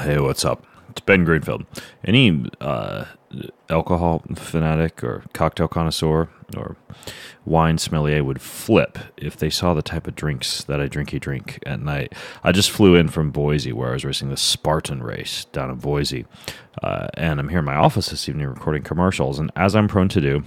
Hey, what's up? It's Ben Greenfield. Any alcohol fanatic or cocktail connoisseur or wine sommelier would flip if they saw the type of drinks that I drink at night. I just flew in from Boise, where I was racing the Spartan race down in Boise, and I'm here in my office this evening recording commercials. And as I'm prone to do,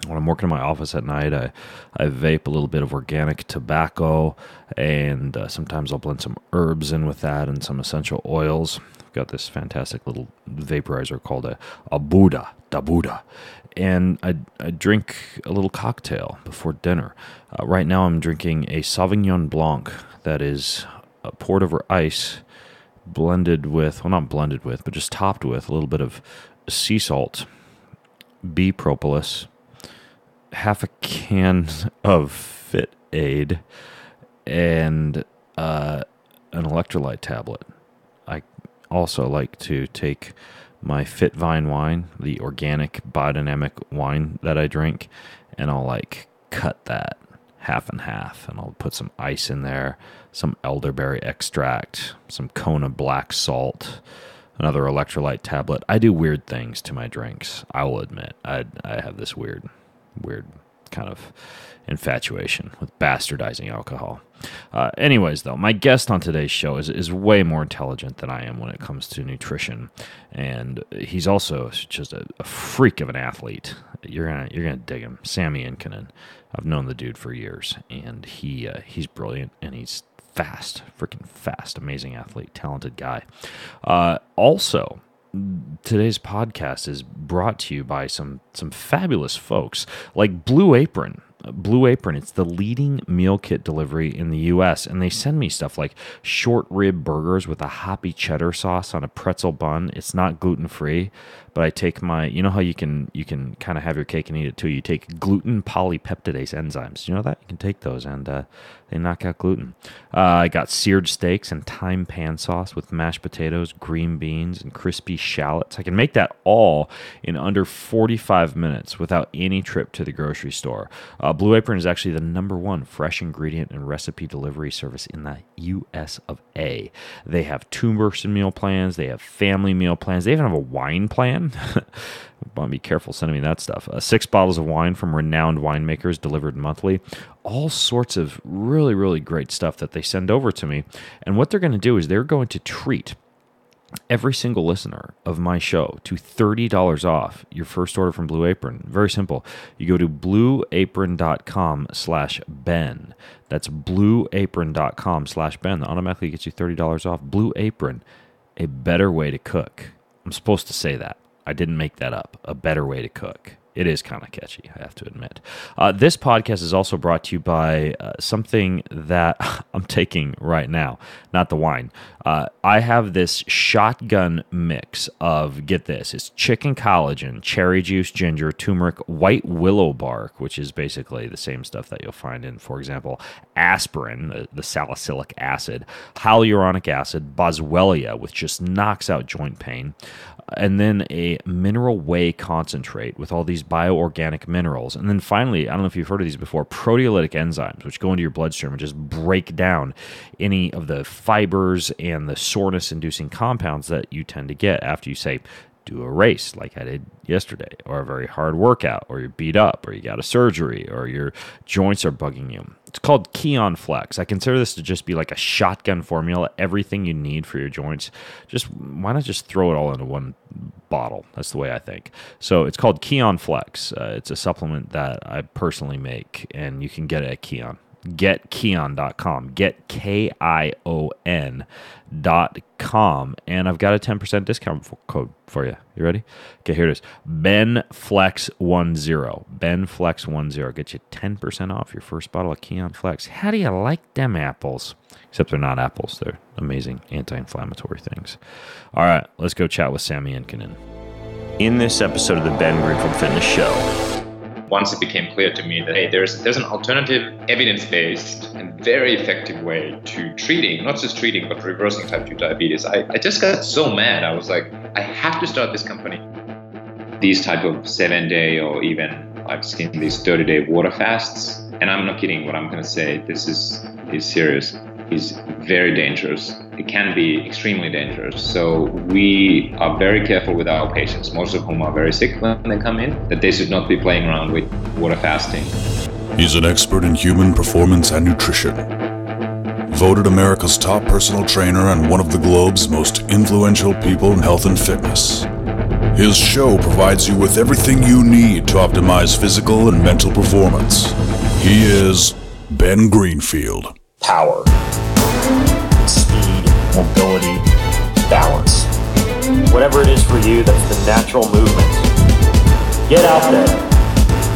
when I'm working in my office at night, I vape a little bit of organic tobacco, and sometimes I'll blend some herbs in with that and some essential oils. I've got this fantastic little vaporizer called a Buddha, da Buddha, and I drink a little cocktail before dinner. Right now I'm drinking a Sauvignon Blanc that is poured over ice, blended with, well, not blended with, but just topped with a little bit of sea salt, bee propolis, half a can of Fit Aid, and an electrolyte tablet. I also like to take my Fit Vine wine, the organic biodynamic wine that I drink, and I'll cut that half and half, and I'll put some ice in there, some elderberry extract, some Kona black salt, another electrolyte tablet. I do weird things to my drinks. I will admit, I have this weird kind of infatuation with bastardizing alcohol. Anyways, though, my guest on today's show is way more intelligent than I am when it comes to nutrition, and he's also just a freak of an athlete. You're gonna dig him, Sami Inkinen. I've known the dude for years, and he's brilliant, and he's fast, freaking fast, amazing athlete, talented guy. Also, today's podcast is brought to you by some fabulous folks like Blue Apron. Blue Apron, it's the leading meal kit delivery in the U.S., and they send me stuff like short rib burgers with a hoppy cheddar sauce on a pretzel bun. It's not gluten-free, but I take my, you know how you can kind of have your cake and eat it too. You take gluten polypeptidase enzymes. You know that? You can take those, and they knock out gluten. I got seared steaks and thyme pan sauce with mashed potatoes, green beans, and crispy shallots. I can make that all in under 45 minutes without any trip to the grocery store. Blue Apron is actually the #1 fresh ingredient and recipe delivery service in the U.S. of A. They have 2-person meal plans. They have family meal plans. They even have a wine plan. Be careful sending me that stuff. 6 bottles of wine from renowned winemakers delivered monthly. All sorts of really, really great stuff that they send over to me. And what they're going to do is they're going to treat every single listener of my show to $30 off your first order from Blue Apron. Very simple. You go to blueapron.com/Ben. That's blueapron.com/Ben. That automatically gets you $30 off. Blue Apron, a better way to cook. I'm supposed to say that. I didn't make that up. A better way to cook. It is kind of catchy, I have to admit. This podcast is also brought to you by something that I'm taking right now, not the wine. I have this shotgun mix of, get this, it's chicken collagen, cherry juice, ginger, turmeric, white willow bark, which is basically the same stuff that you'll find in, for example, aspirin, the salicylic acid, hyaluronic acid, boswellia, which just knocks out joint pain, and then a mineral whey concentrate with all these bioorganic minerals. And then finally, I don't know if you've heard of these before, proteolytic enzymes, which go into your bloodstream and just break down any of the fibers and the soreness-inducing compounds that you tend to get after you, say, do a race like I did yesterday, or a very hard workout, or you're beat up, or you got a surgery, or your joints are bugging you. It's called Keon Flex. I consider this to just be like a shotgun formula, everything you need for your joints. Why not just throw it all into one bottle? That's the way I think. So it's called Keon Flex. It's a supplement that I personally make, and you can get it at Keon. GetKeon.com. Get KION.com. And I've got a 10% discount code for you. You ready? Okay, here it is. BenFlex10. BenFlex10. Get you 10% off your first bottle of Keon Flex. How do you like them apples? Except they're not apples. They're amazing anti-inflammatory things. All right, let's go chat with Sami Inkinen. In this episode of the Ben Greenfield Fitness Show, once it became clear to me that, hey, there's an alternative, evidence-based, and very effective way to treating, not just treating, but reversing type 2 diabetes, I just got so mad. I was like, I have to start this company. These type of 7-day, or even I've seen these 30-day water fasts, and I'm not kidding when I'm going to say this is serious. is very dangerous. It can be extremely dangerous. So we are very careful with our patients, most of whom are very sick when they come in, that they should not be playing around with water fasting. He's an expert in human performance and nutrition. Voted America's top personal trainer and one of the globe's most influential people in health and fitness. His show provides you with everything you need to optimize physical and mental performance. He is Ben Greenfield. Power, speed, mobility, balance. Whatever it is for you, that's the natural movement. Get out there.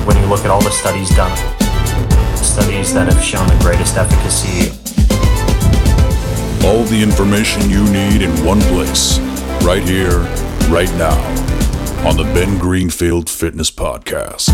When you look at all the studies done, studies that have shown the greatest efficacy. All the information you need in one place, right here, right now, on the Ben Greenfield Fitness Podcast.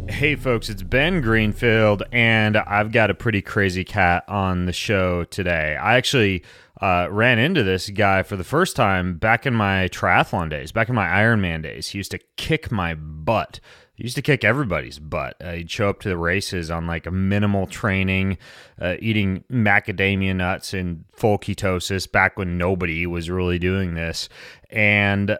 Hey folks, it's Ben Greenfield, and I've got a pretty crazy cat on the show today. I actually ran into this guy for the first time back in my triathlon days, back in my Ironman days. He used to kick my butt. He used to kick everybody's butt. He'd show up to the races on like a minimal training, eating macadamia nuts in full ketosis back when nobody was really doing this, and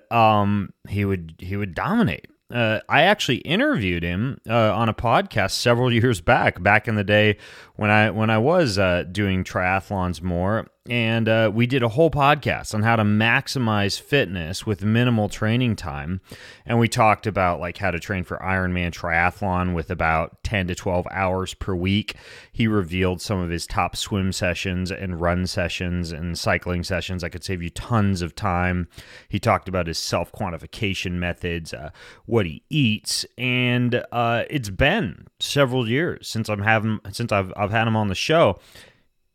he would dominate. I actually interviewed him on a podcast several years back in the day when I was doing triathlons more, and we did a whole podcast on how to maximize fitness with minimal training time, and we talked about like how to train for Ironman triathlon with about 10 to 12 hours per week. He revealed some of his top swim sessions and run sessions and cycling sessions that could save you tons of time. He talked about his self-quantification methods, what he eats, and it's been several years since I've had him on the show,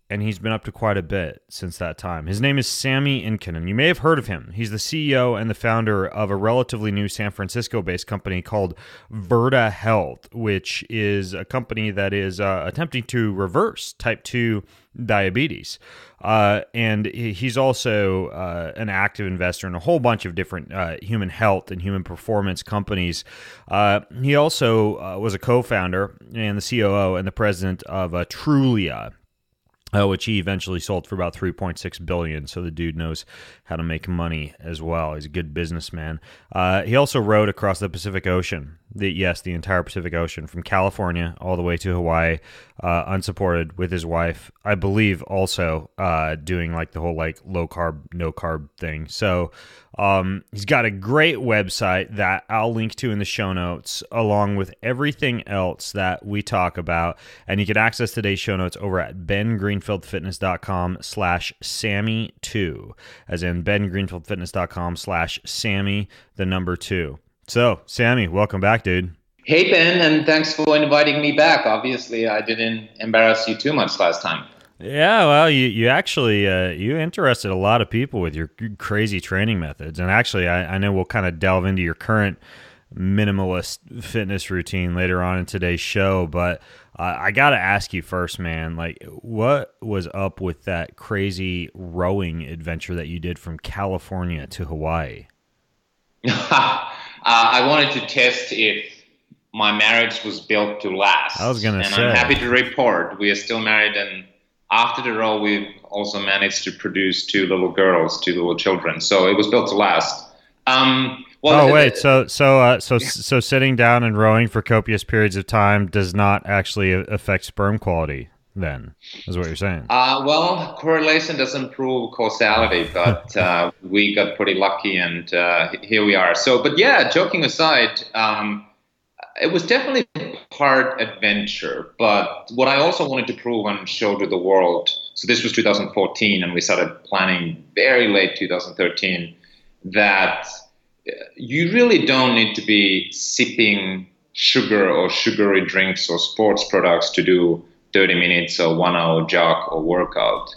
and he's been up to quite a bit since that time. His name is Sami Inkinen. You may have heard of him. He's the CEO and the founder of a relatively new San Francisco-based company called Virta Health, which is a company that is attempting to reverse type 2 diabetes. And he's also an active investor in a whole bunch of different human health and human performance companies. He also was a co-founder and the COO and the president of Trulia, which he eventually sold for about $3.6 billion. So the dude knows how to make money as well. He's a good businessman. He also rode across the Pacific Ocean. The entire Pacific Ocean, from California all the way to Hawaii, unsupported with his wife. I believe also doing like the whole like low carb, no carb thing. So he's got a great website that I'll link to in the show notes, along with everything else that we talk about. And you can access today's show notes over at bengreenfieldfitness.com/Sammy2, as in bengreenfieldfitness.com/Sammy, the number 2. So, Sammy, welcome back, dude. Hey, Ben, and thanks for inviting me back. Obviously, I didn't embarrass you too much last time. Yeah, well, you actually you interested a lot of people with your crazy training methods. And actually, I know we'll kind of delve into your current minimalist fitness routine later on in today's show. But I got to ask you first, man, like, what was up with that crazy rowing adventure that you did from California to Hawaii? I wanted to test if my marriage was built to last. I was going to say. And I'm happy to report we are still married, and after the row, we've also managed to produce 2 little girls, 2 little children. So it was built to last. So sitting down and rowing for copious periods of time does not actually affect sperm quality, then, is what you're saying? Well, correlation doesn't prove causality, but we got pretty lucky, and here we are. So, but yeah, joking aside, it was definitely part adventure. But what I also wanted to prove and show to the world, so this was 2014, and we started planning very late 2013, that you really don't need to be sipping sugar or sugary drinks or sports products to do 30 minutes or 1 hour jog or workout.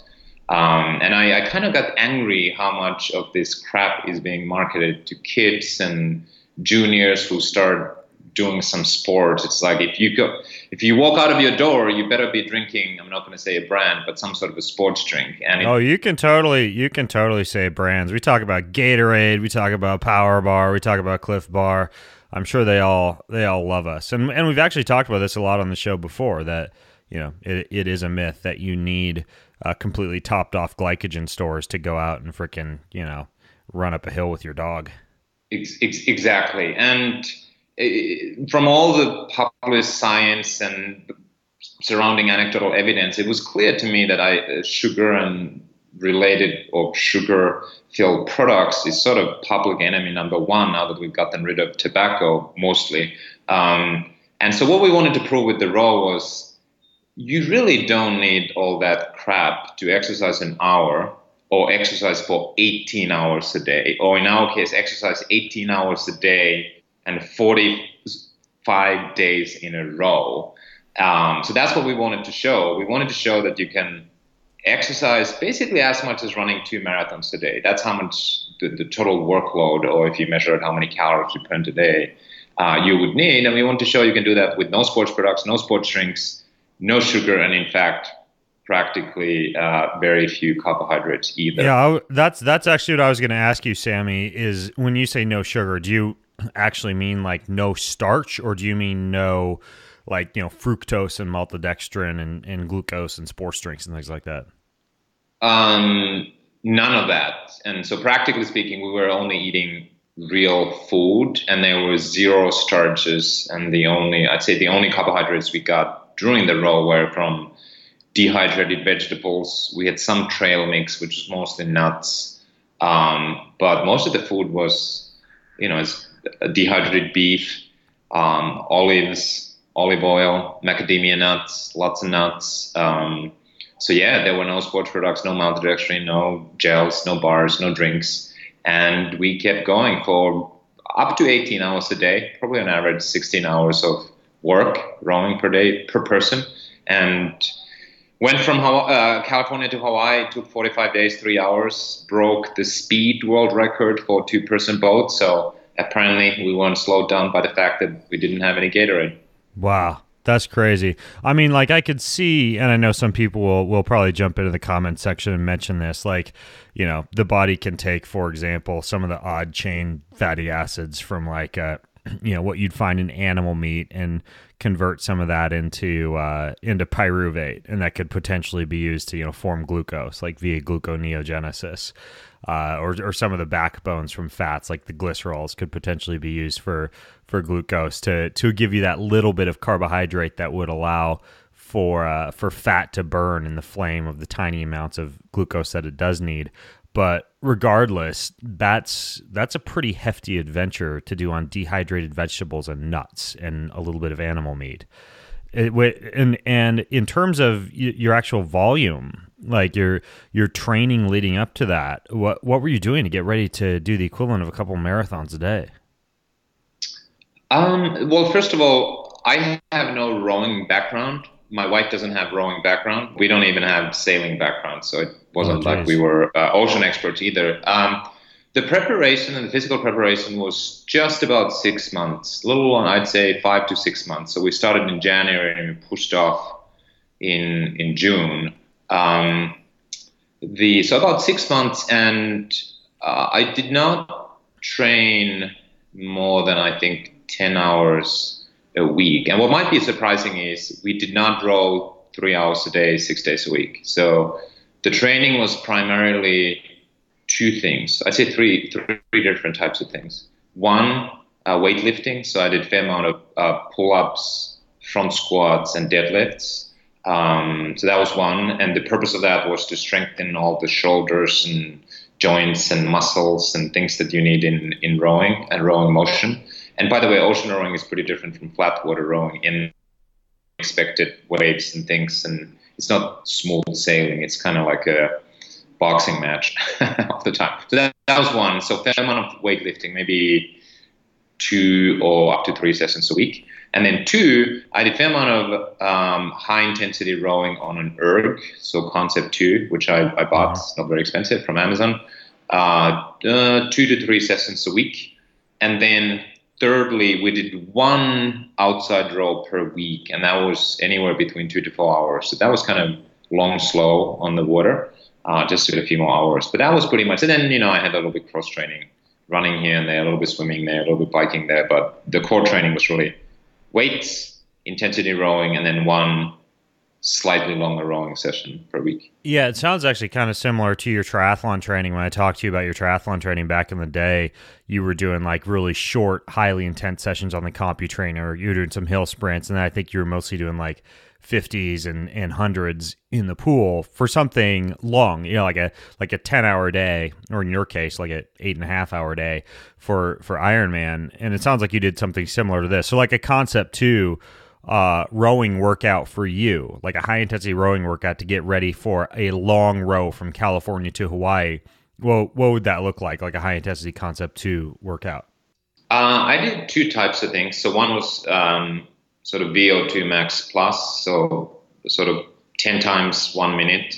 And I kind of got angry how much of this crap is being marketed to kids and juniors who start doing some sports, it's like if you walk out of your door, you better be drinking, I'm not going to say a brand, but some sort of a sports drink. And you can totally say brands. We talk about Gatorade, we talk about Power Bar, we talk about Cliff Bar. I'm sure they all love us, and we've actually talked about this a lot on the show before. That it is a myth that you need completely topped off glycogen stores to go out and frickin' run up a hill with your dog. Exactly, and from all the published science and surrounding anecdotal evidence, it was clear to me that sugar and related or sugar-filled products is sort of public enemy number one now that we've gotten rid of tobacco mostly. And so what we wanted to prove with the raw was you really don't need all that crap to exercise an hour or exercise for 18 hours a day, or in our case, exercise 18 hours a day and 45 days in a row. So that's what we wanted to show. We wanted to show that you can exercise basically as much as running 2 marathons a day. That's how much the total workload, or if you measure how many calories you burn a day, you would need. And we want to show you can do that with no sports products, no sports drinks, no sugar, and in fact, practically very few carbohydrates either. Yeah, that's actually what I was going to ask you, Sammy, is when you say no sugar, do you actually mean like no starch, or do you mean no fructose and maltodextrin and glucose and sports drinks and things like that? None of that. And so practically speaking, we were only eating real food, and there were 0 starches. And the only carbohydrates we got during the row were from dehydrated vegetables. We had some trail mix, which was mostly nuts. But most of the food was, it's dehydrated beef, olives, olive oil, macadamia nuts, lots of nuts. So yeah, there were no sports products, no maltodextrin, no gels, no bars, no drinks. And we kept going for up to 18 hours a day, probably on average 16 hours of work, rowing per day, per person. And went from California to Hawaii, it took 45 days, 3 hours, broke the speed world record for 2-person boat. So apparently we weren't slowed down by the fact that we didn't have any Gatorade. Wow, that's crazy. I mean, like, I could see, and I know some people will probably jump into the comment section and mention this, like, the body can take, for example, some of the odd chain fatty acids from like, what you'd find in animal meat and convert some of that into pyruvate, and that could potentially be used to form glucose, like via gluconeogenesis, or some of the backbones from fats, like the glycerols, could potentially be used for glucose to give you that little bit of carbohydrate that would allow for fat to burn in the flame of the tiny amounts of glucose that it does need. But regardless, that's a pretty hefty adventure to do on dehydrated vegetables and nuts and a little bit of animal meat. And in terms of your actual volume, like your training leading up to that, what were you doing to get ready to do the equivalent of a couple marathons a day? Well, first of all, I have no rowing background. My wife doesn't have rowing background. We don't even have sailing background, so it wasn't like we were ocean experts either. The preparation and the physical preparation was just about 6 months, a little long, I'd say 5 to 6 months. So we started in January and we pushed off in June. So about 6 months, and I did not train more than, I think, 10 hours a week. And what might be surprising is we did not row 3 hours a day, 6 days a week. So the training was primarily 2 things. I'd say three different types of things. One, weightlifting. So I did a fair amount of pull-ups, front squats, and deadlifts. So that was one. And the purpose of that was to strengthen all the shoulders and joints and muscles and things that you need in rowing and rowing motion. And by the way, ocean rowing is pretty different from flat water rowing in expected waves and things. And it's not smooth sailing. It's kind of like a boxing match all the time. So that was one. So fair amount of weightlifting, maybe 2 or up to 3 sessions a week. And then 2, I did a fair amount of high intensity rowing on an erg, so Concept 2, which I bought, not very expensive, from Amazon. 2 to 3 sessions a week. And then thirdly, we did one outside row per week, and that was anywhere between 2 to 4 hours. So that was kind of long, slow on the water, just to get a few more hours. But that was pretty much. And then, I had a little bit cross training, running here and there, a little bit swimming there, a little bit biking there. But the core training was really weights, intensity rowing, and then one slightly longer rowing session per week. Yeah, it sounds actually kind of similar to your triathlon training. When I talked to you about your triathlon training back in the day, you were doing like really short, highly intense sessions on the CompuTrainer. You were doing some hill sprints, and then I think you were mostly doing like 50s and 100s in the pool for something long, like a 10-hour day, or in your case, like a 8.5-hour day for Ironman. And it sounds like you did something similar to this. So like a concept too, rowing workout for you, like a high intensity rowing workout to get ready for a long row from California to Hawaii. Well, what would that look like a high intensity concept 2 workout? I did 2 types of things. So one was sort of VO2 max plus, so sort of 10 times 1 minute,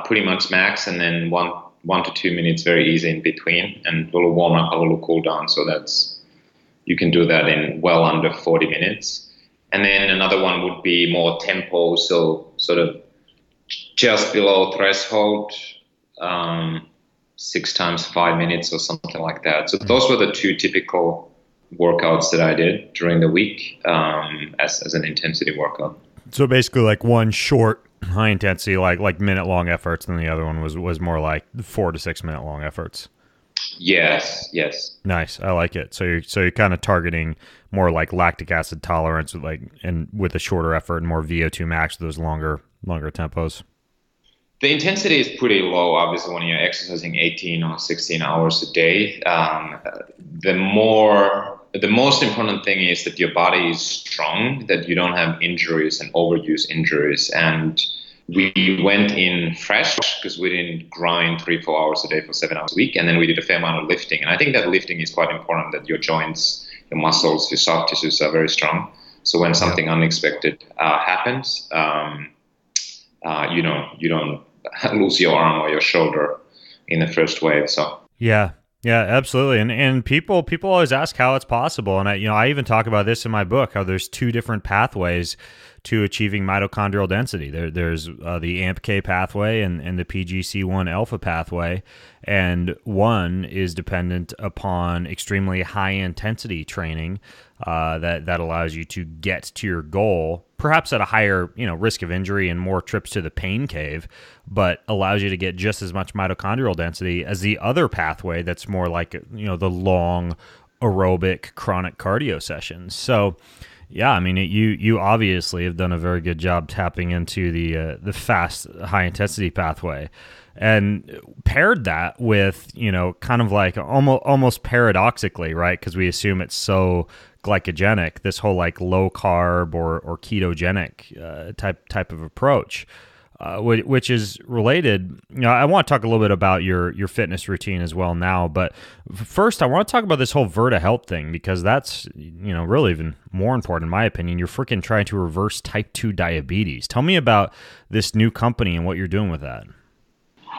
pretty much max, and then 1 to 2 minutes very easy in between, and a little warm up, a little cool down. So you can do that in well under 40 minutes. And then another one would be more tempo, so sort of just below threshold, 6 times 5 minutes or something like that. So those were the 2 typical workouts that I did during the week as an intensity workout. So basically like one short high intensity, like minute long efforts, and the other one was more like 4 to 6 minute long efforts. Yes. Nice. I like it. So you're kind of targeting more like lactic acid tolerance with a shorter effort and more VO2 max, those longer tempos. The intensity is pretty low, obviously, when you're exercising 18 or 16 hours a day. The most important thing is that your body is strong, that you don't have injuries and overuse injuries. And we went in fresh because we didn't grind 3-4 hours a day for 7 hours a week. And then we did a fair amount of lifting. And I think that lifting is quite important, that your joints, your muscles, your soft tissues are very strong. So when something unexpected happens, you don't lose your arm or your shoulder in the first wave. So yeah, absolutely. And people always ask how it's possible. And I even talk about this in my book, how there's 2 different pathways to achieving mitochondrial density. There's the AMPK pathway and the PGC1 alpha pathway. And one is dependent upon extremely high intensity training that allows you to get to your goal, perhaps at a higher risk of injury and more trips to the pain cave, but allows you to get just as much mitochondrial density as the other pathway that's more like the long aerobic chronic cardio sessions. So yeah, I mean, you obviously have done a very good job tapping into the fast high intensity pathway, and paired that with kind of like almost paradoxically, right? Because we assume it's so glycogenic, this whole like low carb or ketogenic type of approach, which is related. I want to talk a little bit about your fitness routine as well now, but first I want to talk about this whole Virta Health thing, because that's really even more important in my opinion. You're freaking trying to reverse type 2 diabetes. Tell me about this new company and what you're doing with that.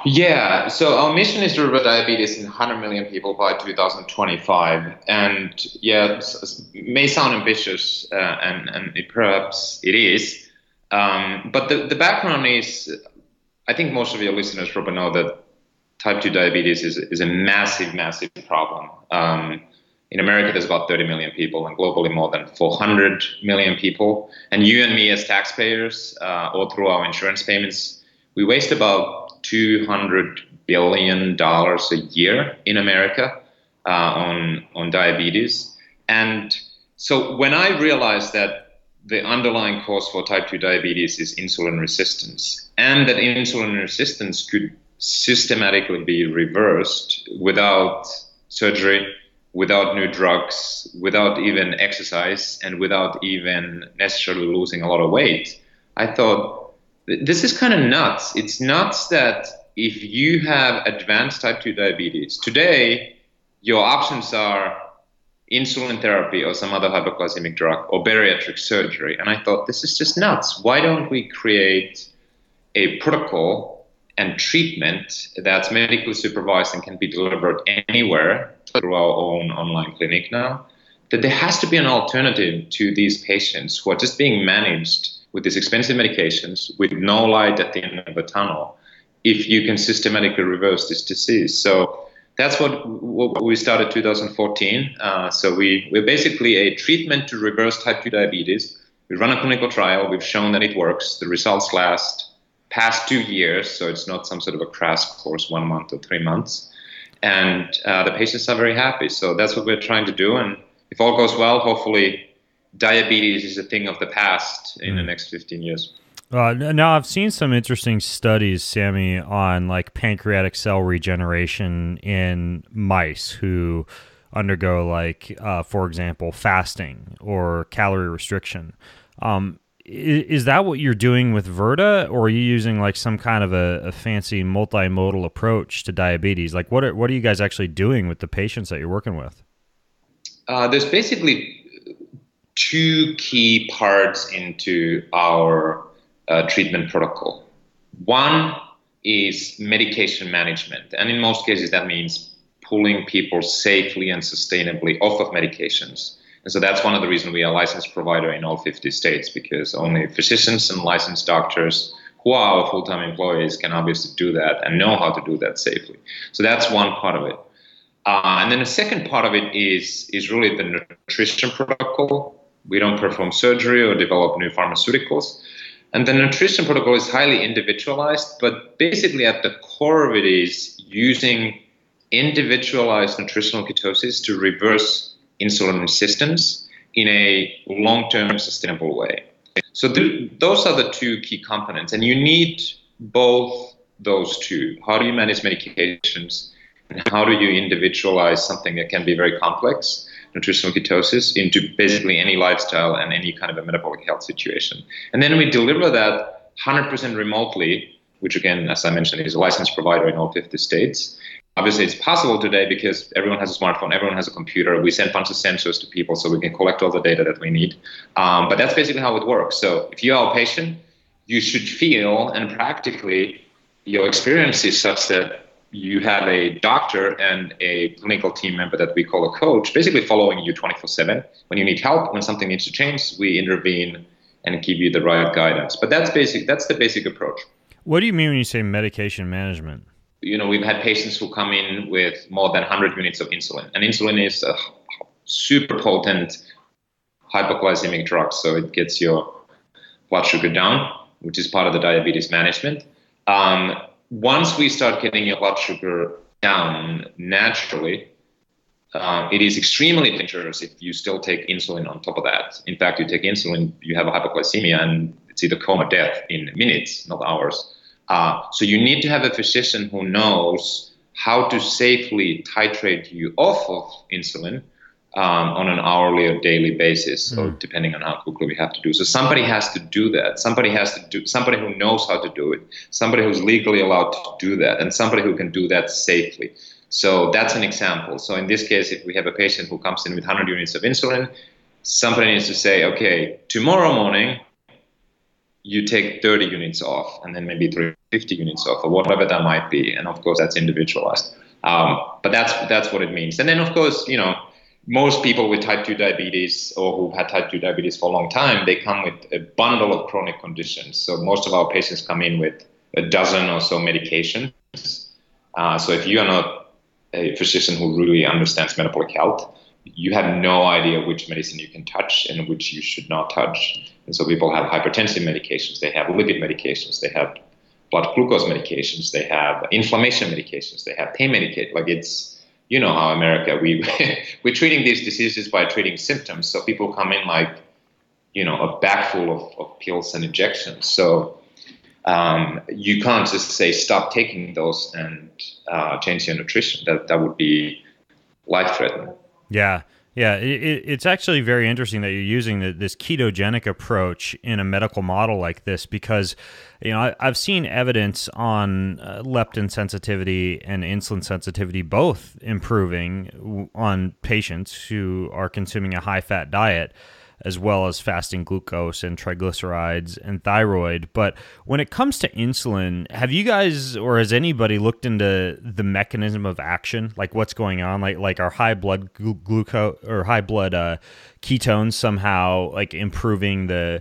Yeah, so our mission is to reverse diabetes in 100 million people by 2025. And yeah, it may sound ambitious, and perhaps it is. But the background is, I think most of your listeners probably know that type 2 diabetes is a massive, massive problem. In America, there's about 30 million people, and globally more than 400 million people. And you and me as taxpayers, or through our insurance payments, we waste about $200 billion a year in America on diabetes. And so when I realized that the underlying cause for type 2 diabetes is insulin resistance, and that insulin resistance could systematically be reversed without surgery, without new drugs, without even exercise, and without even necessarily losing a lot of weight, I thought, this is kind of nuts. It's nuts that if you have advanced type 2 diabetes, today your options are insulin therapy or some other hypoglycemic drug or bariatric surgery. And I thought, this is just nuts. Why don't we create a protocol and treatment that's medically supervised and can be delivered anywhere through our own online clinic now, that there has to be an alternative to these patients who are just being managed with these expensive medications with no light at the end of the tunnel if you can systematically reverse this disease. So that's what we started 2014. So we're basically a treatment to reverse type 2 diabetes. We run a clinical trial. We've shown that it works. The results last past 2 years, so it's not some sort of a crash course, 1 month or 3 months. And the patients are very happy. So that's what we're trying to do. And if all goes well, hopefully diabetes is a thing of the past in the next 15 years. Now, I've seen some interesting studies, Sammy, on like pancreatic cell regeneration in mice who undergo, like, for example, fasting or calorie restriction. Is that what you're doing with Virta, or are you using like some kind of a fancy multimodal approach to diabetes? Like, what are you guys actually doing with the patients that you're working with? There's basically two key parts into our treatment protocol. One is medication management, and in most cases that means pulling people safely and sustainably off of medications. And so that's one of the reasons we are a licensed provider in all 50 states, because only physicians and licensed doctors who are our full-time employees can obviously do that and know how to do that safely. So that's one part of it. And then the second part of it is really the nutrition protocol. We don't perform surgery or develop new pharmaceuticals. And the nutrition protocol is highly individualized, but basically at the core of it is using individualized nutritional ketosis to reverse insulin resistance in a long-term sustainable way. So those are the two key components, and you need both those two. How do you manage medications, and how do you individualize something that can be very complex, nutritional ketosis, into basically any lifestyle and any kind of a metabolic health situation? And then we deliver that 100% remotely, which again, as I mentioned, is a licensed provider in all 50 states. Obviously, it's possible today because everyone has a smartphone, everyone has a computer. We send a bunch of sensors to people so we can collect all the data that we need. But that's basically how it works. So if you are a patient, you should feel, and practically your experience is such that you have a doctor and a clinical team member that we call a coach, basically following you 24/7. When you need help, when something needs to change, we intervene and give you the right guidance. But that's the basic approach. What do you mean when you say medication management? You know, we've had patients who come in with more than 100 units of insulin. And insulin is a super potent hypoglycemic drug, so it gets your blood sugar down, which is part of the diabetes management. Once we start getting your blood sugar down naturally, it is extremely dangerous if you still take insulin on top of that. In fact, you take insulin, you have a hypoglycemia, and it's either coma or death in minutes, not hours. So you need to have a physician who knows how to safely titrate you off of insulin on an hourly or daily basis, or depending on how quickly we have to do. So somebody has to do that. Somebody who knows how to do it. Somebody who's legally allowed to do that, and somebody who can do that safely. So that's an example. So in this case, if we have a patient who comes in with 100 units of insulin, somebody needs to say, okay, tomorrow morning, you take 30 units off, and then maybe 50 units off, or whatever that might be. And of course, that's individualized. But that's what it means. And then, of course, you know, most people with type 2 diabetes or who've had type 2 diabetes for a long time, they come with a bundle of chronic conditions. So most of our patients come in with a dozen or so medications. So if you are not a physician who really understands metabolic health, you have no idea which medicine you can touch and which you should not touch. And so people have hypertensive medications, they have lipid medications, they have blood glucose medications, they have inflammation medications, they have pain medication. Like, it's, you know how America, we're treating these diseases by treating symptoms. So people come in like, you know, a bag full of pills and injections. So you can't just say stop taking those and change your nutrition. That would be life-threatening. Yeah. It's actually very interesting that you're using this ketogenic approach in a medical model like this, because, you know, I've seen evidence on leptin sensitivity and insulin sensitivity both improving on patients who are consuming a high-fat diet. as well as fasting glucose and triglycerides and thyroid. But when it comes to insulin, have you guys or has anybody looked into the mechanism of action, like what's going on, like our high blood glucose or high blood ketones somehow like improving the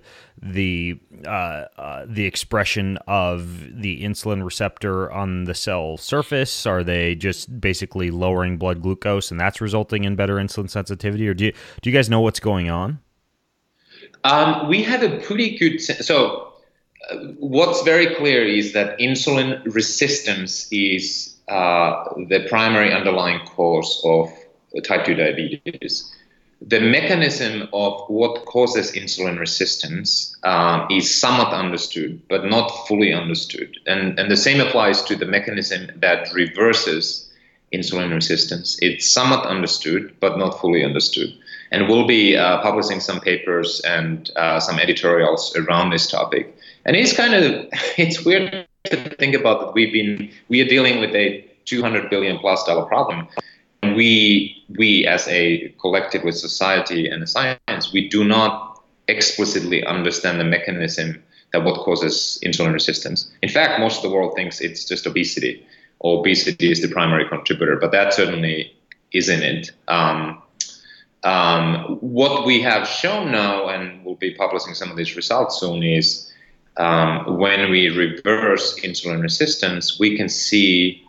expression of the insulin receptor on the cell surface? Are they just basically lowering blood glucose and that's resulting in better insulin sensitivity? Or do you guys know what's going on? We have a pretty good what's very clear is that insulin resistance is the primary underlying cause of type 2 diabetes. The mechanism of what causes insulin resistance is somewhat understood, but not fully understood. And the same applies to the mechanism that reverses insulin resistance. It's somewhat understood, but not fully understood. And we'll be publishing some papers and some editorials around this topic. And it's weird to think about that we are dealing with a $200 billion plus problem. We as a collective with society and the science, we do not explicitly understand the mechanism that what causes insulin resistance. In fact, most of the world thinks it's just obesity, or obesity is the primary contributor, but that certainly isn't it. What we have shown now, and we'll be publishing some of these results soon, is when we reverse insulin resistance, we can see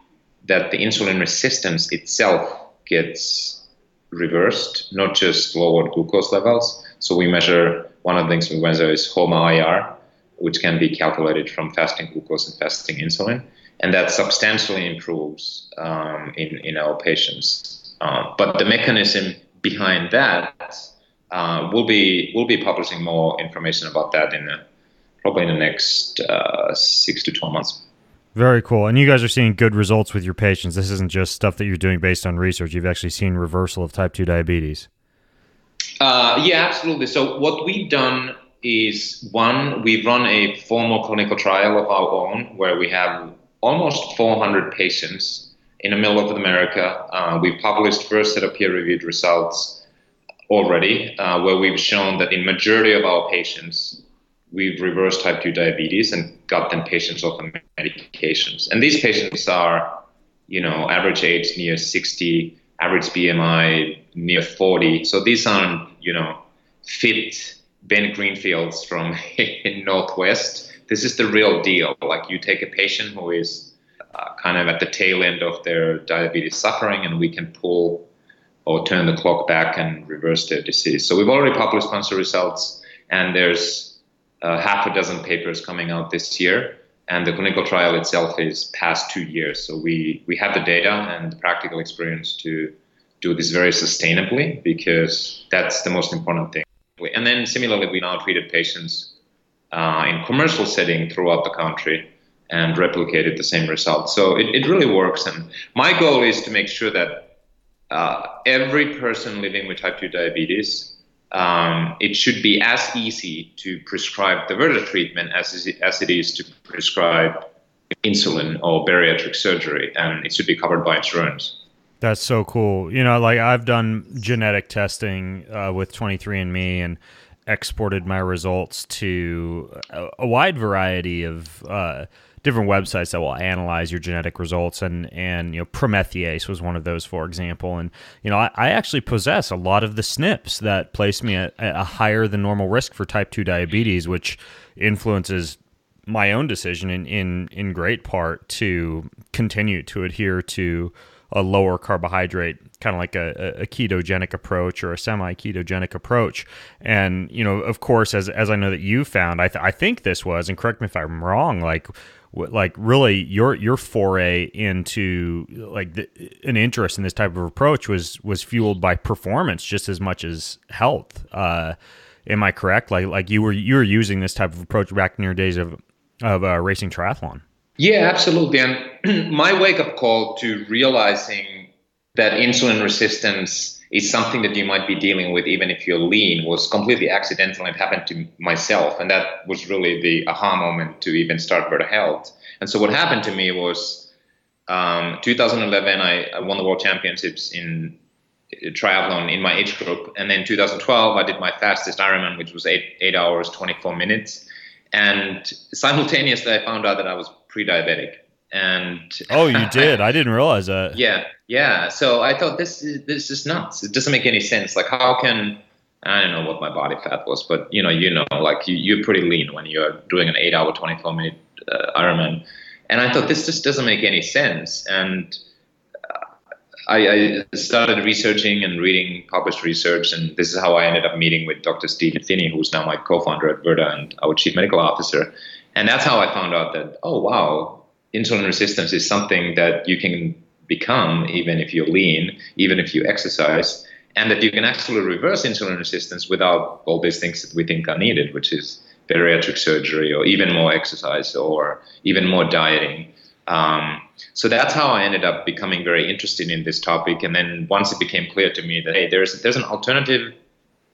that the insulin resistance itself gets reversed, not just lowered glucose levels. So we measure, one of the things we measure is HOMA-IR, which can be calculated from fasting glucose and fasting insulin. And that substantially improves in our patients. But the mechanism behind that, we'll be publishing more information about that probably in the next 6 to 12 months. Very cool. And you guys are seeing good results with your patients. This isn't just stuff that you're doing based on research. You've actually seen reversal of type 2 diabetes. Yeah, absolutely. So what we've done is, one, we've run a formal clinical trial of our own where we have almost 400 patients in the middle of America. We've published first set of peer-reviewed results already, where we've shown that in majority of our patients, we've reversed type 2 diabetes and got them patients off the medications. And these patients are, average age near 60, average BMI near 40. So these aren't, fit Ben Greenfields from Northwest. This is the real deal. Like, you take a patient who is kind of at the tail end of their diabetes suffering, and we can pull or turn the clock back and reverse their disease. So we've already published a bunch of results, and there's half a dozen papers coming out this year, and the clinical trial itself is past 2 years. So we have the data and the practical experience to do this very sustainably, because that's the most important thing. And then similarly, we now treated patients in commercial setting throughout the country and replicated the same results. So it really works. And my goal is to make sure that every person living with type 2 diabetes, it should be as easy to prescribe the Verta treatment as it is to prescribe insulin or bariatric surgery, and it should be covered by insurance. That's so cool. Like I've done genetic testing with 23andMe and exported my results to a wide variety of different websites that will analyze your genetic results, and Promethease was one of those, for example. And I actually possess a lot of the SNPs that place me at a higher than normal risk for type 2 diabetes, which influences my own decision in great part to continue to adhere to a lower carbohydrate, kind of like a ketogenic approach or a semi-ketogenic approach. And, of course, as I know that you found, I think this was, and correct me if I'm wrong, like really your foray into an interest in this type of approach was fueled by performance just as much as health. Am I correct? Like you were using this type of approach back in your days of racing triathlon. Yeah, absolutely. And my wake-up call to realizing that insulin resistance is something that you might be dealing with even if you're lean was completely accidental. It happened to myself, and that was really the aha moment to even start Verta Health. And so what happened to me was 2011, I won the World Championships in triathlon in my age group. And then 2012, I did my fastest Ironman, which was 8 hours, 24 minutes. And simultaneously, I found out that I was pre-diabetic. And oh, you did? I didn't realize that. Yeah. So I thought this is nuts. It doesn't make any sense. Like, how can, I don't know what my body fat was, but like you're pretty lean when you're doing an 8 hour, 24 minute Ironman. And I thought this just doesn't make any sense. And I started researching and reading published research, and this is how I ended up meeting with Dr. Steve Finney, who's now my co-founder at Verda and our chief medical officer. And that's how I found out that, oh, wow, insulin resistance is something that you can become even if you're lean, even if you exercise, and that you can actually reverse insulin resistance without all these things that we think are needed, which is bariatric surgery or even more exercise or even more dieting. So that's how I ended up becoming very interested in this topic. And then once it became clear to me that, hey, there's an alternative,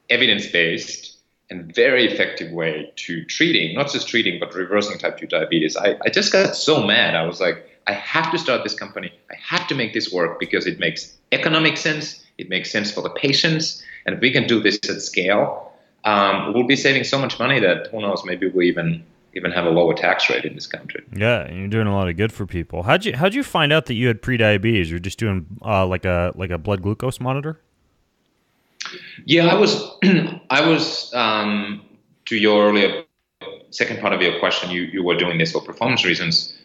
evidence-based and very effective way to treating, not just treating, but reversing type 2 diabetes, I just got so mad. I was like, I have to start this company. I have to make this work because it makes economic sense. It makes sense for the patients. And if we can do this at scale, we'll be saving so much money that, who knows, maybe we even have a lower tax rate in this country. Yeah, and you're doing a lot of good for people. How'd you find out that you had pre-diabetes? You're just doing like a blood glucose monitor? Yeah, I was to your earlier second part of your question, you were doing this for performance reasons.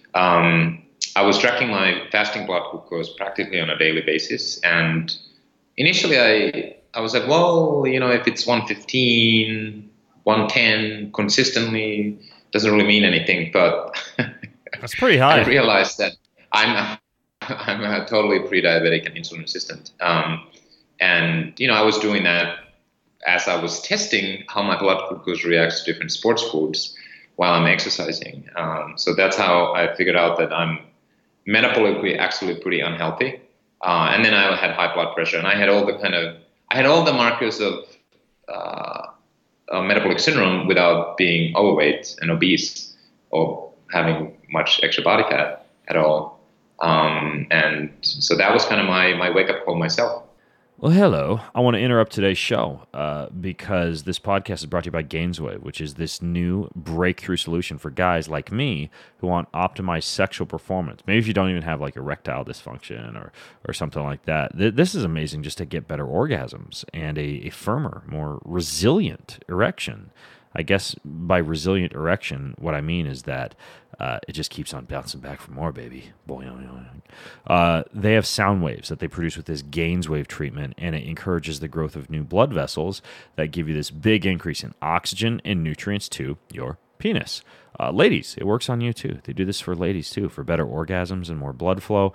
I was tracking my fasting blood glucose practically on a daily basis, and initially I was like, well, if it's 115, 110 consistently, doesn't really mean anything, but that's pretty high. I realized that I'm totally pre-diabetic and insulin resistant. And I was doing that as I was testing how my blood glucose reacts to different sports foods while I'm exercising. So that's how I figured out that I'm metabolically actually pretty unhealthy. And then I had high blood pressure, and I had all the markers of metabolic syndrome without being overweight and obese or having much extra body fat at all. And so that was kind of my wake-up call myself. Well, hello. I want to interrupt today's show because this podcast is brought to you by Gainswave, which is this new breakthrough solution for guys like me who want optimized sexual performance. Maybe if you don't even have like erectile dysfunction or something like that. This is amazing just to get better orgasms and a firmer, more resilient erection. I guess by resilient erection, what I mean is that it just keeps on bouncing back for more, baby. They have sound waves that they produce with this Gainswave treatment, and it encourages the growth of new blood vessels that give you this big increase in oxygen and nutrients to your penis. Ladies, it works on you too. They do this for ladies too, for better orgasms and more blood flow.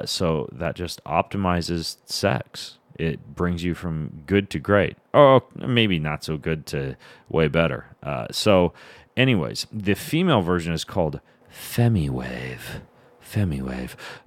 So that just optimizes sex. It brings you from good to great. Oh, maybe not so good to way better. So anyways, the female version is called FemiWave.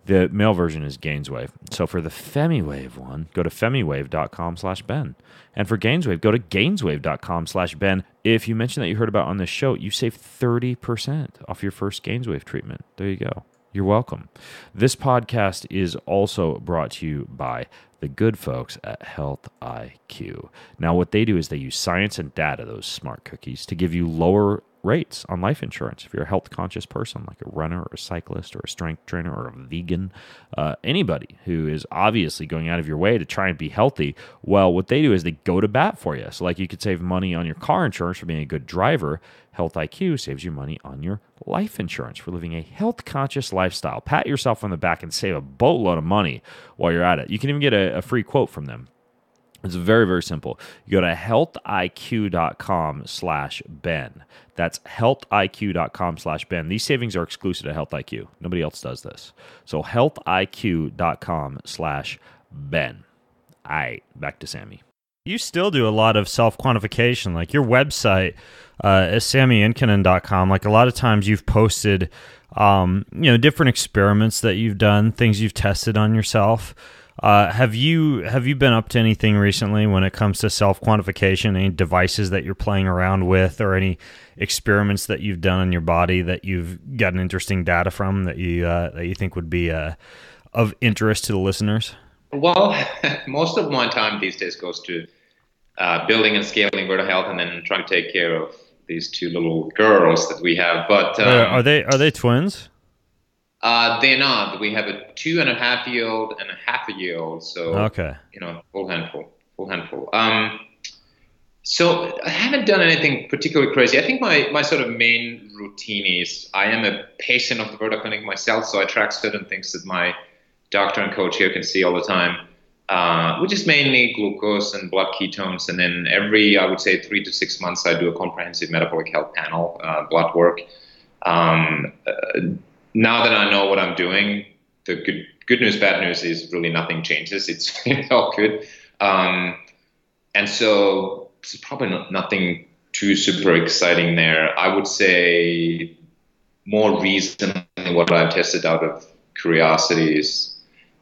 The male version is Gainswave. So for the FemiWave one, go to femiwave.com/Ben. And for Gainswave, go to gainswave.com/Ben. If you mention that you heard about on this show, you save 30% off your first Gainswave treatment. There you go. You're welcome. This podcast is also brought to you by the good folks at Health IQ. Now, what they do is they use science and data, those smart cookies, to give you lower rates on life insurance. If you're a health-conscious person, like a runner or a cyclist or a strength trainer or a vegan, anybody who is obviously going out of your way to try and be healthy, well, what they do is they go to bat for you. So like you could save money on your car insurance for being a good driver. Health IQ saves you money on your life insurance for living a health-conscious lifestyle. Pat yourself on the back and save a boatload of money while you're at it. You can even get a free quote from them. It's very, very simple. You go to healthiq.com/Ben. That's healthiq.com/Ben. These savings are exclusive to Health IQ. Nobody else does this. So healthiq.com/Ben. All right, back to Sammy. You still do a lot of self-quantification. Like your website is sammyinkinen.com. Like a lot of times you've posted, different experiments that you've done, things you've tested on yourself. Have you been up to anything recently when it comes to self-quantification? Any devices that you're playing around with, or any experiments that you've done on your body that you've gotten interesting data from that you think would be of interest to the listeners? Well, most of my time these days goes to building and scaling Verta Health, and then trying to take care of these two little girls that we have. But Are they twins? they're not. We have a 2.5-year-old and a half a year old. So Okay. full handful. So I haven't done anything particularly crazy. I think my sort of main routine is I am a patient of the Verta Clinic myself, so I track certain things that my doctor and coach here can see all the time, which is mainly glucose and blood ketones. And then I would say 3 to 6 months, I do a comprehensive metabolic health panel, blood work. Now that I know what I'm doing, the good news, bad news is really nothing changes. It's all good. And so it's probably nothing too super exciting there. I would say more recently what I've tested out of curiosity is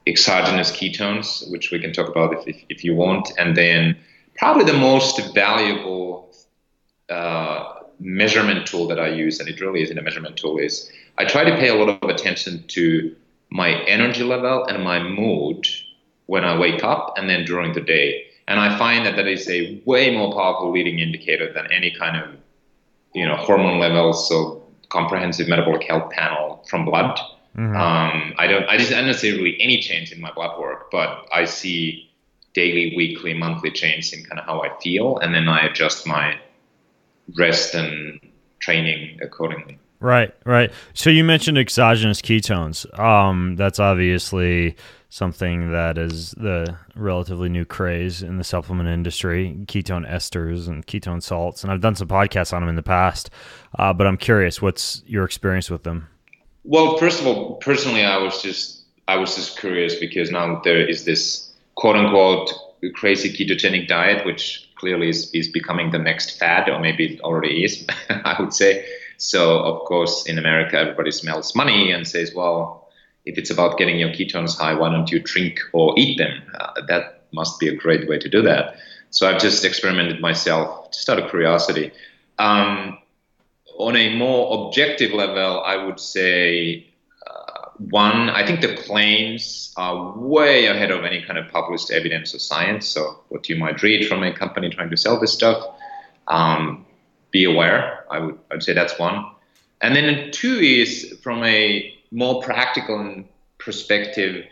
exogenous ketones, which we can talk about if you want. And then probably the most valuable measurement tool that I use, and it really isn't a measurement tool, is I try to pay a lot of attention to my energy level and my mood when I wake up and then during the day. And I find that is a way more powerful leading indicator than any kind of, hormone levels. So comprehensive metabolic health panel from blood. Mm-hmm. I don't see really any change in my blood work, but I see daily, weekly, monthly change in kind of how I feel. And then I adjust my rest and training accordingly. Right. So you mentioned exogenous ketones. That's obviously something that is the relatively new craze in the supplement industry, ketone esters and ketone salts. And I've done some podcasts on them in the past, but I'm curious, what's your experience with them? Well, first of all, personally, I was just curious because now there is this quote unquote crazy ketogenic diet, which clearly is becoming the next fad, or maybe it already is, I would say. So, of course, in America, everybody smells money and says, well, if it's about getting your ketones high, why don't you drink or eat them? That must be a great way to do that. So I've just experimented myself, just out of curiosity. On a more objective level, I would say, one, I think the claims are way ahead of any kind of published evidence or science. So what you might read from a company trying to sell this stuff, be aware. I'd say that's one. And then two is from a more practical perspective,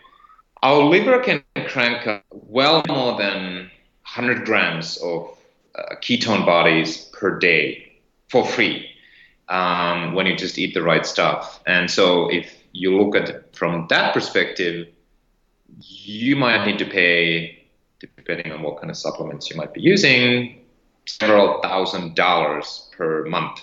our liver can crank up well more than 100 grams of ketone bodies per day for free when you just eat the right stuff. And so if you look at it from that perspective, you might need to pay, depending on what kind of supplements you might be using, several $1,000s per month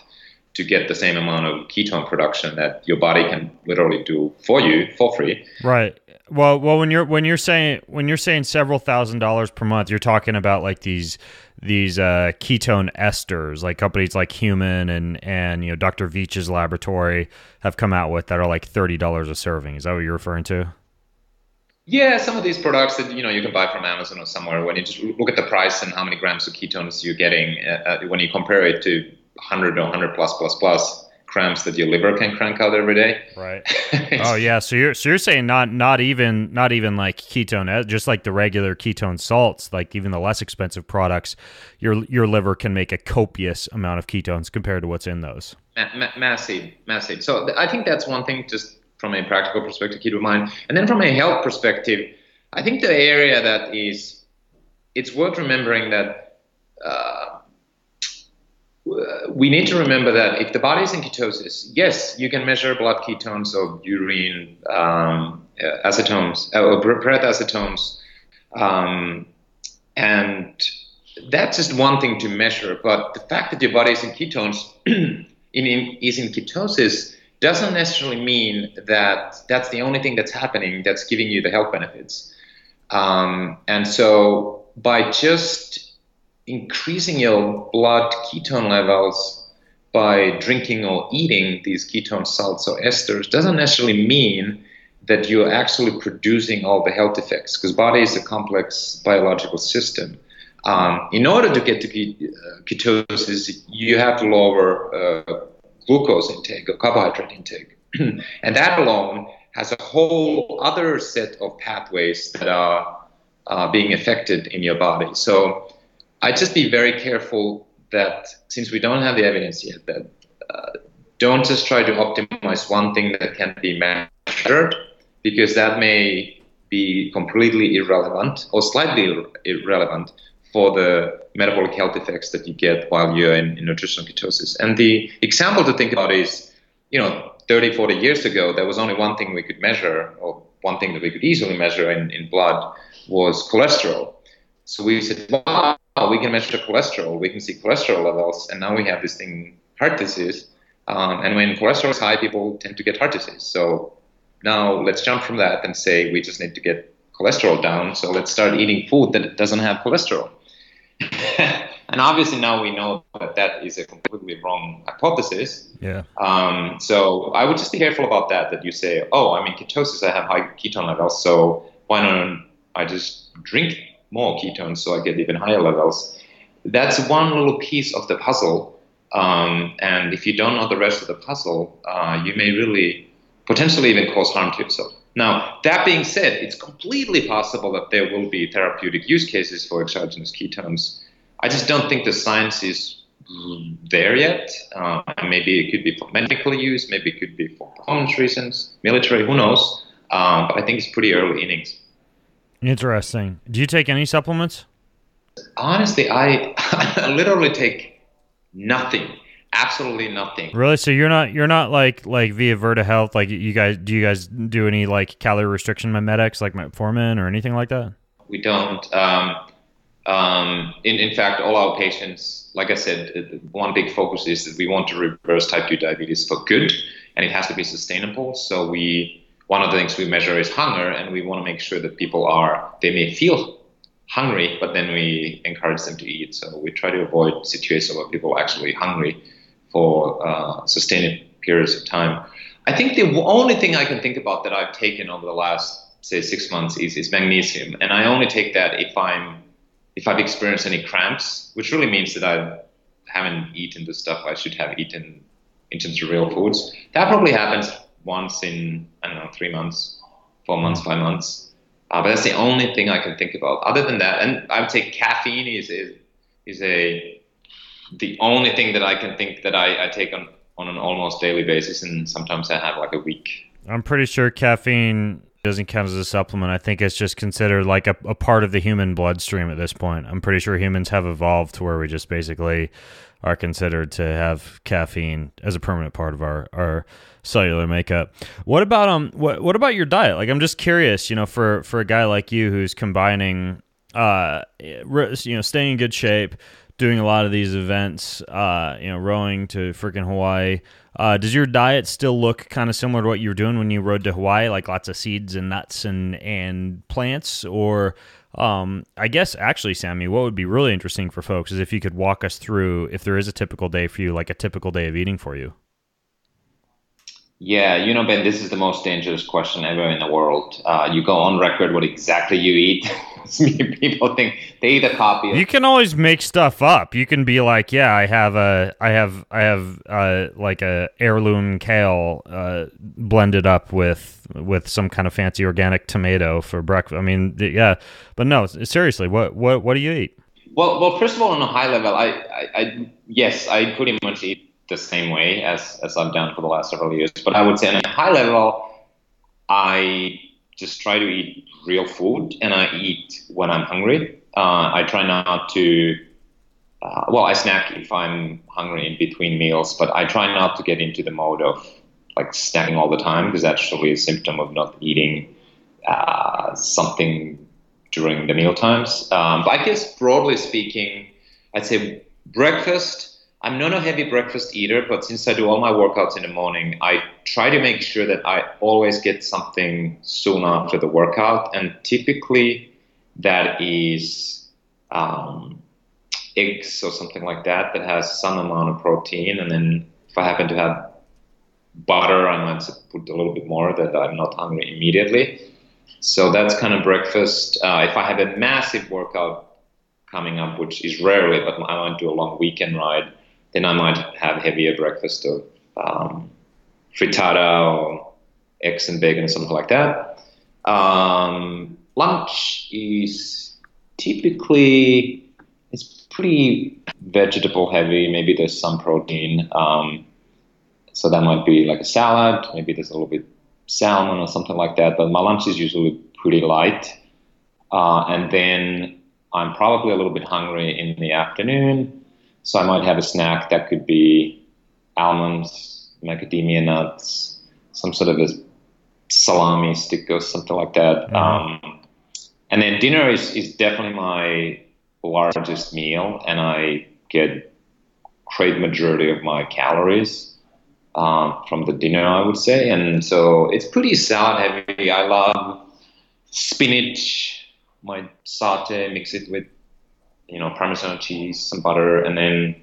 to get the same amount of ketone production that your body can literally do for you for free. Right. Well, when you're saying several $1,000s per month, you're talking about like these ketone esters, like companies like Human and Dr. Veach's laboratory have come out with that are like $30 a serving. Is that what you're referring to? Yeah, some of these products that you can buy from Amazon or somewhere, when you just look at the price and how many grams of ketones you're getting, when you compare it to 100 or 100 plus grams that your liver can crank out every day. Right. Oh yeah. So you're saying not even like ketone, just like the regular ketone salts, like even the less expensive products, your liver can make a copious amount of ketones compared to what's in those. Massive. So I think that's one thing, just from a practical perspective, keep in mind. And then from a health perspective, I think the area that it's worth remembering that we need to remember that if the body is in ketosis, yes, you can measure blood ketones or urine acetones or breath acetones, and that's just one thing to measure. But the fact that your body is in ketones, is in ketosis, doesn't necessarily mean that that's the only thing that's happening that's giving you the health benefits. And so by just increasing your blood ketone levels by drinking or eating these ketone salts or esters doesn't necessarily mean that you're actually producing all the health effects, because body is a complex biological system. In order to get to ketosis, you have to lower glucose intake or carbohydrate intake. And that alone has a whole other set of pathways that are being affected in your body. So I'd just be very careful that, since we don't have the evidence yet, that don't just try to optimize one thing that can be measured, because that may be completely irrelevant or slightly irrelevant for the metabolic health effects that you get while you're in nutritional ketosis. And the example to think about is, 30, 40 years ago, there was only one thing we could measure, or one thing that we could easily measure in blood was cholesterol. So we said, wow, we can measure cholesterol, we can see cholesterol levels, and now we have this thing, heart disease. And when cholesterol is high, people tend to get heart disease. So now let's jump from that and say we just need to get cholesterol down. So let's start eating food that doesn't have cholesterol. And obviously now we know that that is a completely wrong hypothesis. Yeah. So I would just be careful about that you say, oh, I'm in ketosis, I have high ketone levels, so why don't I just drink more ketones so I get even higher levels? That's one little piece of the puzzle. And if you don't know the rest of the puzzle, you may really potentially even cause harm to yourself. Now, that being said, it's completely possible that there will be therapeutic use cases for exogenous ketones. I just don't think the science is there yet. Maybe it could be for medical use, maybe it could be for performance reasons, military, who knows? But I think it's pretty early innings. Interesting. Do you take any supplements? Honestly, I literally take nothing. Absolutely nothing. Really? So you're not like via Verta Health, like do you guys do any like calorie restriction mimetics like metformin or anything like that? We don't. In fact, all our patients, like I said, one big focus is that we want to reverse type 2 diabetes for good, and it has to be sustainable. So one of the things we measure is hunger, and we want to make sure that they may feel hungry, but then we encourage them to eat. So we try to avoid situations where people are actually hungry for sustained periods of time. I think the only thing I can think about that I've taken over the last, say, 6 months is magnesium. And I only take that if I've experienced any cramps, which really means that I haven't eaten the stuff I should have eaten in terms of real foods. That probably happens once in, 3 months, 4 months, 5 months. But that's the only thing I can think about. Other than that, and I would say caffeine is the only thing that I can think that I take on an almost daily basis, and sometimes I have like a week. I'm pretty sure caffeine doesn't count as a supplement. I think it's just considered like a part of the human bloodstream at this point. I'm pretty sure humans have evolved to where we just basically are considered to have caffeine as a permanent part of our cellular makeup. What about what about your diet? Like, I'm just curious, for a guy like you who's combining staying in good shape, doing a lot of these events, rowing to freaking Hawaii. Does your diet still look kind of similar to what you were doing when you rode to Hawaii, like lots of seeds and nuts and plants? Or I guess actually, Sammy, what would be really interesting for folks is if you could walk us through, if there is a typical day for you, like a typical day of eating for you. Yeah, Ben, this is the most dangerous question ever in the world. You go on record what exactly you eat. People think they eat a copy. You can always make stuff up. You can be like, yeah, I have like a heirloom kale blended up with some kind of fancy organic tomato for breakfast. I mean, yeah, but no, seriously, what do you eat? Well, first of all, on a high level, I pretty much eat the same way as I've done for the last several years. But I would say on a high level, I just try to eat real food, and I eat when I'm hungry. I try not to, I snack if I'm hungry in between meals, but I try not to get into the mode of like snacking all the time, because that's actually a symptom of not eating something during the meal times. But I guess broadly speaking, I'd say breakfast. I'm not a heavy breakfast eater, but since I do all my workouts in the morning, I try to make sure that I always get something soon after the workout. And typically that is eggs or something like that has some amount of protein. And then if I happen to have butter, I might put a little bit more that I'm not hungry immediately. So that's kind of breakfast. If I have a massive workout coming up, which is rarely, but I might do a long weekend ride, then I might have heavier breakfast of frittata or eggs and bacon or something like that. lunch is typically, it's pretty vegetable heavy. Maybe there's some protein. So that might be like a salad. Maybe there's a little bit salmon or something like that. But my lunch is usually pretty light. And then I'm probably a little bit hungry in the afternoon. So I might have a snack that could be almonds, macadamia nuts, some sort of a salami stick or something like that. And then dinner is definitely my largest meal, and I get great majority of my calories from the dinner, I would say. And so it's pretty salad heavy. I love spinach, might saute, mix it with, Parmesan cheese, some butter. And then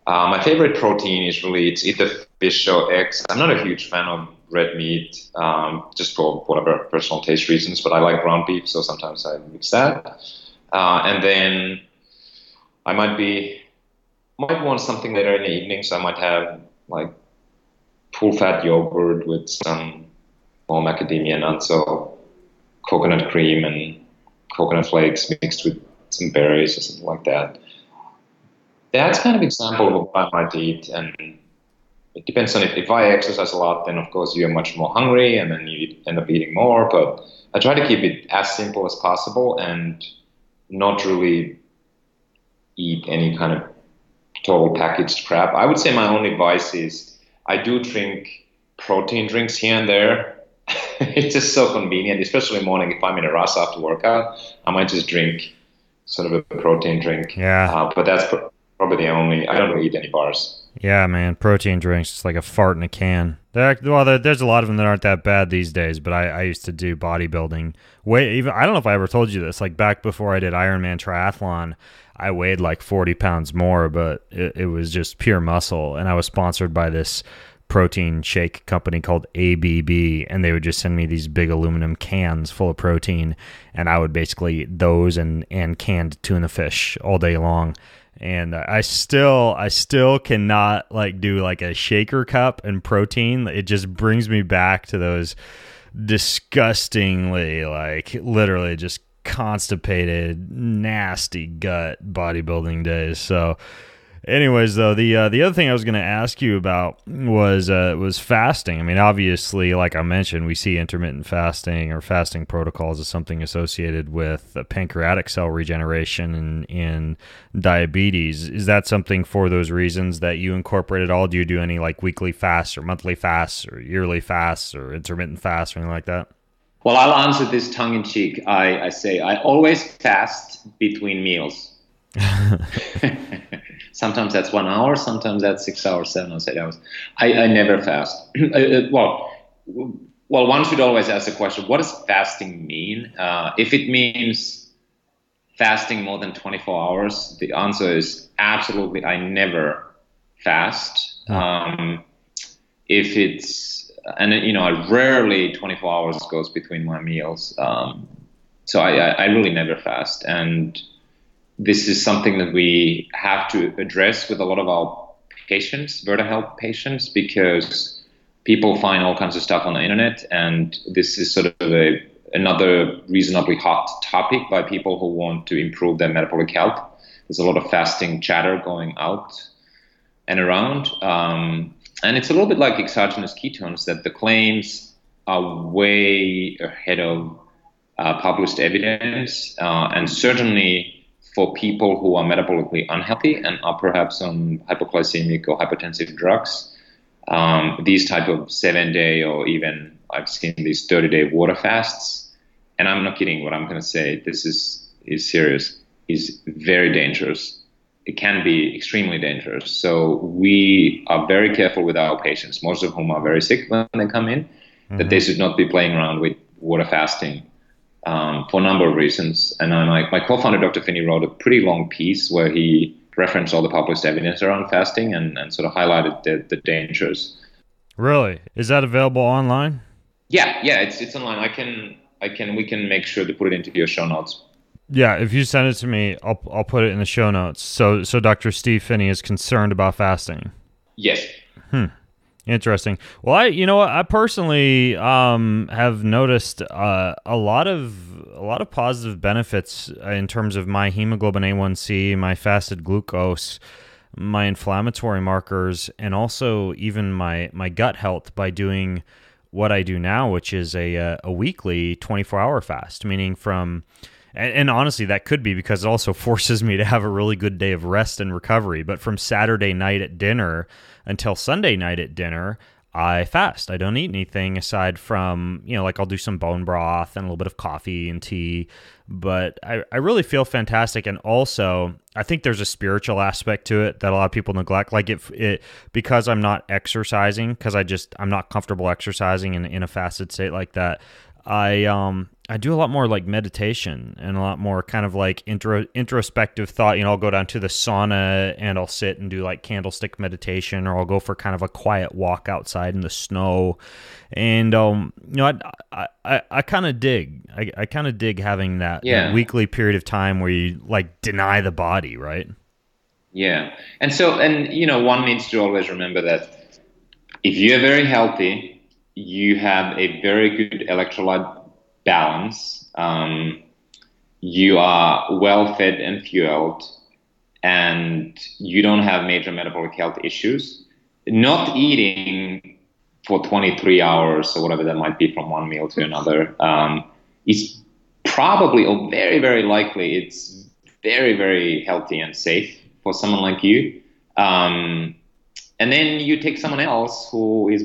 my favorite protein is really, it's either fish or eggs. I'm not a huge fan of red meat, just for whatever personal taste reasons, but I like ground beef, so sometimes I mix that. And then I might want something later in the evening, so I might have like full-fat yogurt with some more macadamia nuts or coconut cream and coconut flakes mixed with some berries or something like that. That's kind of example of what I might eat, and it depends on if I exercise a lot, then of course you're much more hungry and then you end up eating more. But I try to keep it as simple as possible and not really eat any kind of total packaged crap. I would say my only vice is I do drink protein drinks here and there. It's just so convenient, especially in the morning. If I'm in a rush after workout, I might just drink sort of a protein drink. Yeah. But that's probably the only, I don't really eat any bars. Yeah, man, protein drinks, it's like a fart in a can. There's a lot of them that aren't that bad these days, but I used to do bodybuilding. I don't know if I ever told you this, like back before I did Ironman triathlon, I weighed like 40 pounds more, but it was just pure muscle, and I was sponsored by this protein shake company called ABB, and they would just send me these big aluminum cans full of protein, and I would basically eat those and canned tuna fish all day long. And I still cannot like do like a shaker cup and protein. It just brings me back to those disgustingly, like literally just constipated, nasty gut bodybuilding days. So anyways, though, the other thing I was going to ask you about was fasting. I mean, obviously, like I mentioned, we see intermittent fasting or fasting protocols as something associated with pancreatic cell regeneration and diabetes. Is that something for those reasons that you incorporate at all? Do you do any like weekly fasts or monthly fasts or yearly fasts or intermittent fasts or anything like that? Well, I'll answer this tongue in cheek. I say I always fast between meals. Sometimes that's 1 hour, sometimes that's 6 hours, 7 hours, 8 hours. I never fast. Well, one should always ask the question, what does fasting mean? If it means fasting more than 24 hours, the answer is absolutely, I never fast. If it's, I rarely 24 hours goes between my meals. So I really never fast. And this is something that we have to address with a lot of our patients, Verta Health patients, because people find all kinds of stuff on the internet, and this is sort of another reasonably hot topic by people who want to improve their metabolic health. There's a lot of fasting chatter going out and around, and it's a little bit like exogenous ketones, that the claims are way ahead of published evidence, and certainly for people who are metabolically unhealthy and are perhaps on hypoglycemic or hypertensive drugs, these type of 7-day or even I've seen these 30-day water fasts, and I'm not kidding what I'm going to say, this is serious, is very dangerous. It can be extremely dangerous. So we are very careful with our patients, most of whom are very sick when they come in, that they should not be playing around with water fasting. For a number of reasons. And my co-founder, Dr. Finney, wrote a pretty long piece where he referenced all the published evidence around fasting and sort of highlighted the dangers. Really? Is that available online? Yeah, it's online. We can make sure to put it into your show notes. Yeah, if you send it to me, I'll put it in the show notes. So Dr. Steve Finney is concerned about fasting. Yes. Interesting. Well, I personally have noticed a lot of positive benefits in terms of my hemoglobin A1C, my fasted glucose, my inflammatory markers, and also even my gut health by doing what I do now, which is a weekly 24-hour fast, meaning from. And honestly, that could be because it also forces me to have a really good day of rest and recovery. But from Saturday night at dinner until Sunday night at dinner, I fast. I don't eat anything aside from, like I'll do some bone broth and a little bit of coffee and tea. But I really feel fantastic. And also, I think there's a spiritual aspect to it that a lot of people neglect. Like because I'm not exercising, because I'm not comfortable exercising in a fasted state like that. I do a lot more like meditation and a lot more kind of like introspective thought. I'll go down to the sauna and I'll sit and do like candlestick meditation, or I'll go for kind of a quiet walk outside in the snow. And I kind of dig. I kind of dig having that weekly period of time where you like deny the body, right? Yeah, and one needs to always remember that if you're very healthy, you have a very good electrolyte balance. You are well fed and fueled, and you don't have major metabolic health issues. Not eating for 23 hours or whatever that might be from one meal to another is probably, or very, very likely, it's very, very healthy and safe for someone like you. And then you take someone else who is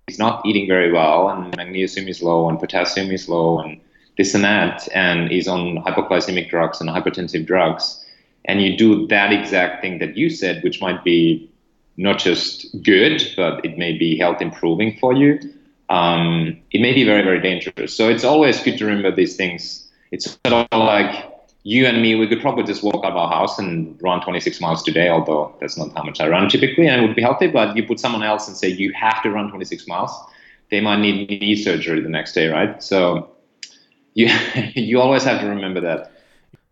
is not eating very well, and magnesium is low and potassium is low and this and that, and is on hypoglycemic drugs and hypertensive drugs, and you do that exact thing that you said, which might be not just good, but it may be health improving for you, it may be very, very dangerous. So it's always good to remember these things. It's sort of like you and me, we could probably just walk out of our house and run 26 miles today, although that's not how much I run typically, and it would be healthy. But you put someone else and say, you have to run 26 miles, they might need knee surgery the next day, right? So you always have to remember that.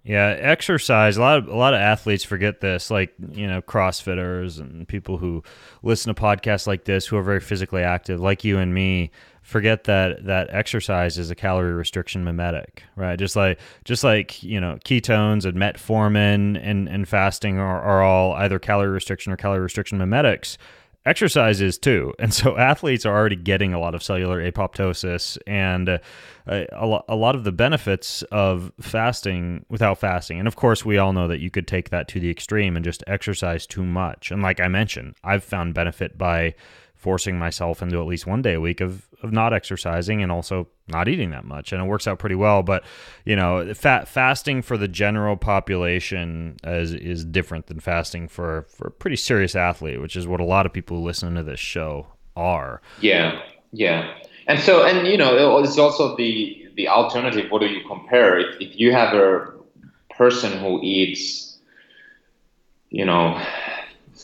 Yeah, exercise. A lot of athletes forget this, like, CrossFitters and people who listen to podcasts like this who are very physically active, like you and me, forget that exercise is a calorie restriction mimetic, right? Just like ketones and metformin and fasting are all either calorie restriction or calorie restriction mimetics. Exercise is too. And so athletes are already getting a lot of cellular apoptosis and a lot of the benefits of fasting without fasting. And of course, we all know that you could take that to the extreme and just exercise too much. And like I mentioned, I've found benefit by forcing myself into at least one day a week of not exercising and also not eating that much. And it works out pretty well. But, fasting for the general population is different than fasting for a pretty serious athlete, which is what a lot of people who listen to this show are. Yeah. And it's also the alternative. What do you compare? If you have a person who eats,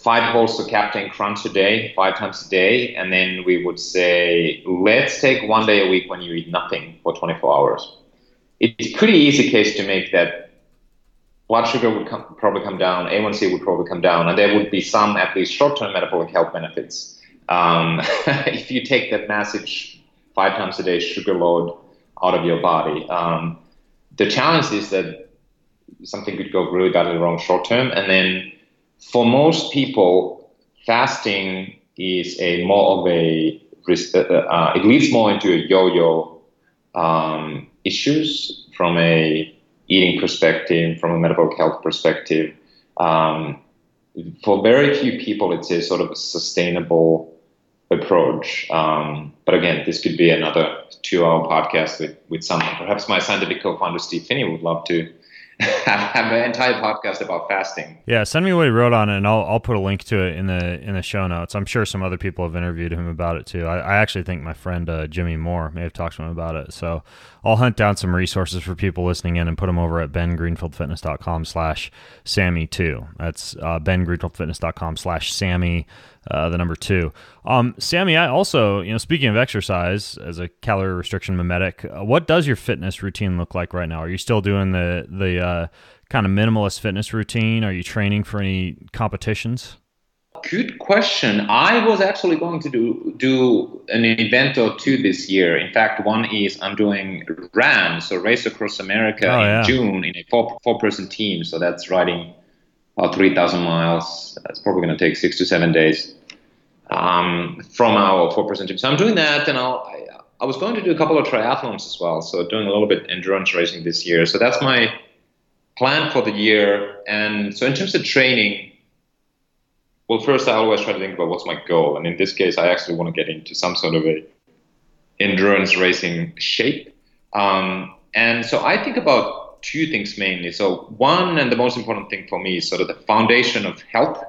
5 bowls of Captain Crunch a day, 5 times a day, and then we would say, let's take one day a week when you eat nothing for 24 hours. It's a pretty easy case to make that blood sugar would probably come down, A1C would probably come down, and there would be some, at least short-term metabolic health benefits. If you take that massive 5 times a day sugar load out of your body. The challenge is that something could go really badly wrong short-term, and then for most people, fasting is it leads more into a yo-yo issues from a eating perspective, from a metabolic health perspective. For very few people, it's a sort of a sustainable approach. But again, this could be another 2-hour podcast with someone. Perhaps my scientific co-founder, Steve Finney, would love to have an entire podcast about fasting. Yeah, send me what he wrote on it, and I'll put a link to it in the show notes. I'm sure some other people have interviewed him about it too. I actually think my friend Jimmy Moore may have talked to him about it. So I'll hunt down some resources for people listening in and put them over at bengreenfieldfitness.com/Sammy 2. That's bengreenfieldfitness.com/Sammy, the number 2. Sammy, I also, speaking of exercise as a calorie restriction mimetic, what does your fitness routine look like right now? Are you still doing the kind of minimalist fitness routine? Are you training for any competitions? good question. I was actually going to do an event or two this year. In fact, one is I'm doing RAN, so Race Across America in June in a four-person team. So that's riding about 3,000 miles. That's probably going to take 6 to 7 days from our four-person team. So I'm doing that, and I was going to do a couple of triathlons as well. So doing a little bit endurance racing this year. So that's my plan for the year. And so in terms of training, well, first I always try to think about what's my goal. And in this case, I actually want to get into some sort of a endurance racing shape. And so I think about two things mainly. So one, and the most important thing for me, is sort of the foundation of health.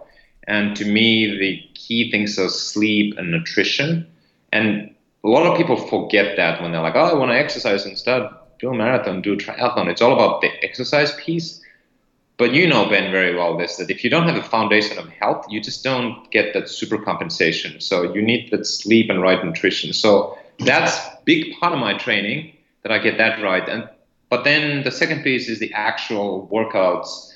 And to me, the key things are sleep and nutrition. And a lot of people forget that when they're like, oh, I want to exercise instead, do a marathon, do a triathlon. It's all about the exercise piece. But you know, Ben, very well this, that if you don't have a foundation of health, you just don't get that super compensation. So you need that sleep and right nutrition. So that's a big part of my training, that I get that right. But then the second piece is the actual workouts.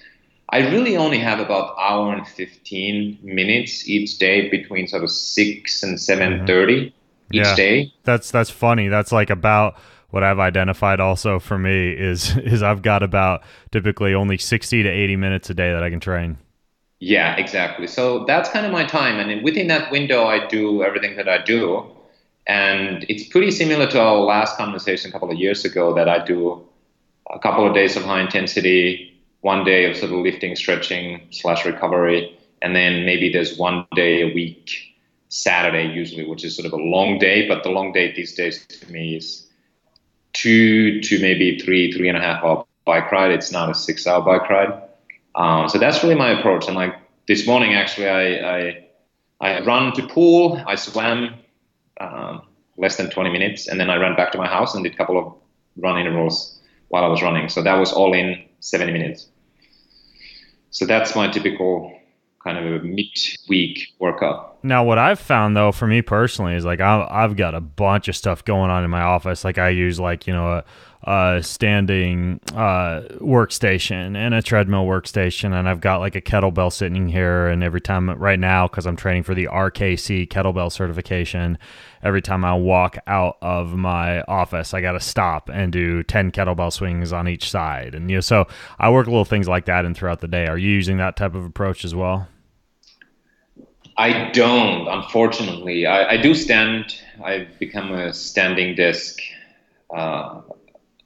I really only have about 1 hour and 15 minutes each day between sort of 6 and 7:30 each day. That's funny. That's like about what I've identified also for me is I've got about typically only 60 to 80 minutes a day that I can train. Yeah, exactly. So that's kind of my time. And within that window, I do everything that I do. And it's pretty similar to our last conversation a couple of years ago, that I do a couple of days of high intensity, 1 day of sort of lifting, stretching / recovery. And then maybe there's 1 day a week, Saturday usually, which is sort of a long day. But the long day these days to me is 2 to maybe 3.5 hour bike ride. It's not a 6 hour bike ride. So that's really my approach. And like this morning, actually, I ran to pool, I swam less than 20 minutes, and then I ran back to my house and did a couple of run intervals while I was running. So that was all in 70 minutes. So that's my typical kind of a mid-week workout. Now, what I've found, though, for me personally, is like I've got a bunch of stuff going on in my office. Like I use a standing workstation and a treadmill workstation, and I've got like a kettlebell sitting here. And every time right now, because I'm training for the RKC kettlebell certification, every time I walk out of my office, I got to stop and do 10 kettlebell swings on each side. And so I work little things like that in throughout the day. Are you using that type of approach as well? I don't, unfortunately. I do stand. I've become a standing desk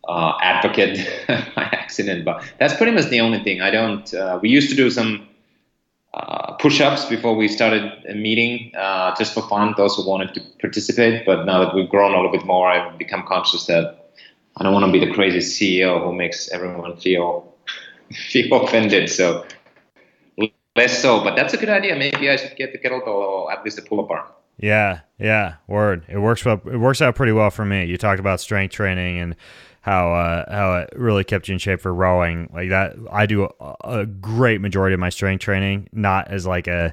advocate by accident, but that's pretty much the only thing. I don't. We used to do some push-ups before we started a meeting, just for fun, those who wanted to participate. But now that we've grown a little bit more, I've become conscious that I don't want to be the crazy CEO who makes everyone feel offended. So less so, but that's a good idea. Maybe I should get the kettlebell or at least a pull-up bar. Yeah, word. It works out pretty well for me. You talked about strength training and how it really kept you in shape for rowing. Like that, I do a great majority of my strength training, not as like a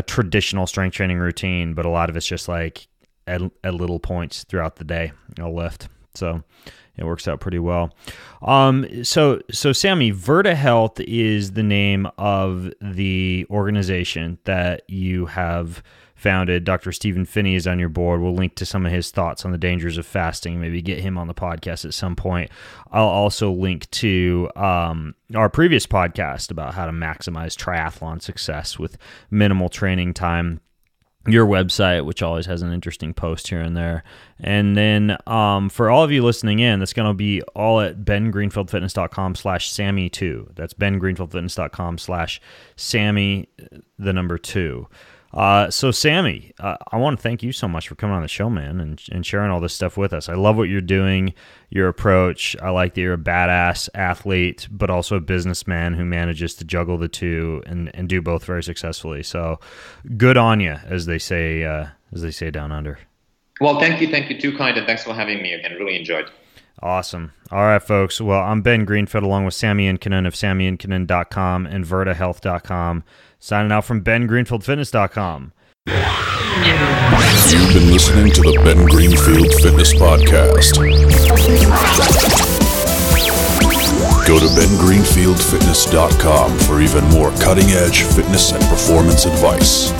traditional strength training routine, but a lot of it's just like at little points throughout the day, I'll lift. So it works out pretty well. So Sammy, Verta Health is the name of the organization that you have founded. Dr. Stephen Finney is on your board. We'll link to some of his thoughts on the dangers of fasting, maybe get him on the podcast at some point. I'll also link to our previous podcast about how to maximize triathlon success with minimal training time, your website, which always has an interesting post here and there. And then for all of you listening in, that's going to be all at bengreenfieldfitness.com/Sammy2. That's bengreenfieldfitness.com/Sammy, the number 2. So Sammy, I want to thank you so much for coming on the show, man, and sharing all this stuff with us. I love what you're doing, your approach. I like that you're a badass athlete, but also a businessman who manages to juggle the two and do both very successfully. So good on you, as they say down under. Well, thank you too, kind, and thanks for having me again. Really enjoyed. Awesome. All right, folks. Well, I'm Ben Greenfield along with Sammy Inkinen of SammyInkinen.com and VertaHealth.com. Signing out from BenGreenfieldFitness.com. You've been listening to the Ben Greenfield Fitness Podcast. Go to BenGreenfieldFitness.com for even more cutting-edge fitness and performance advice.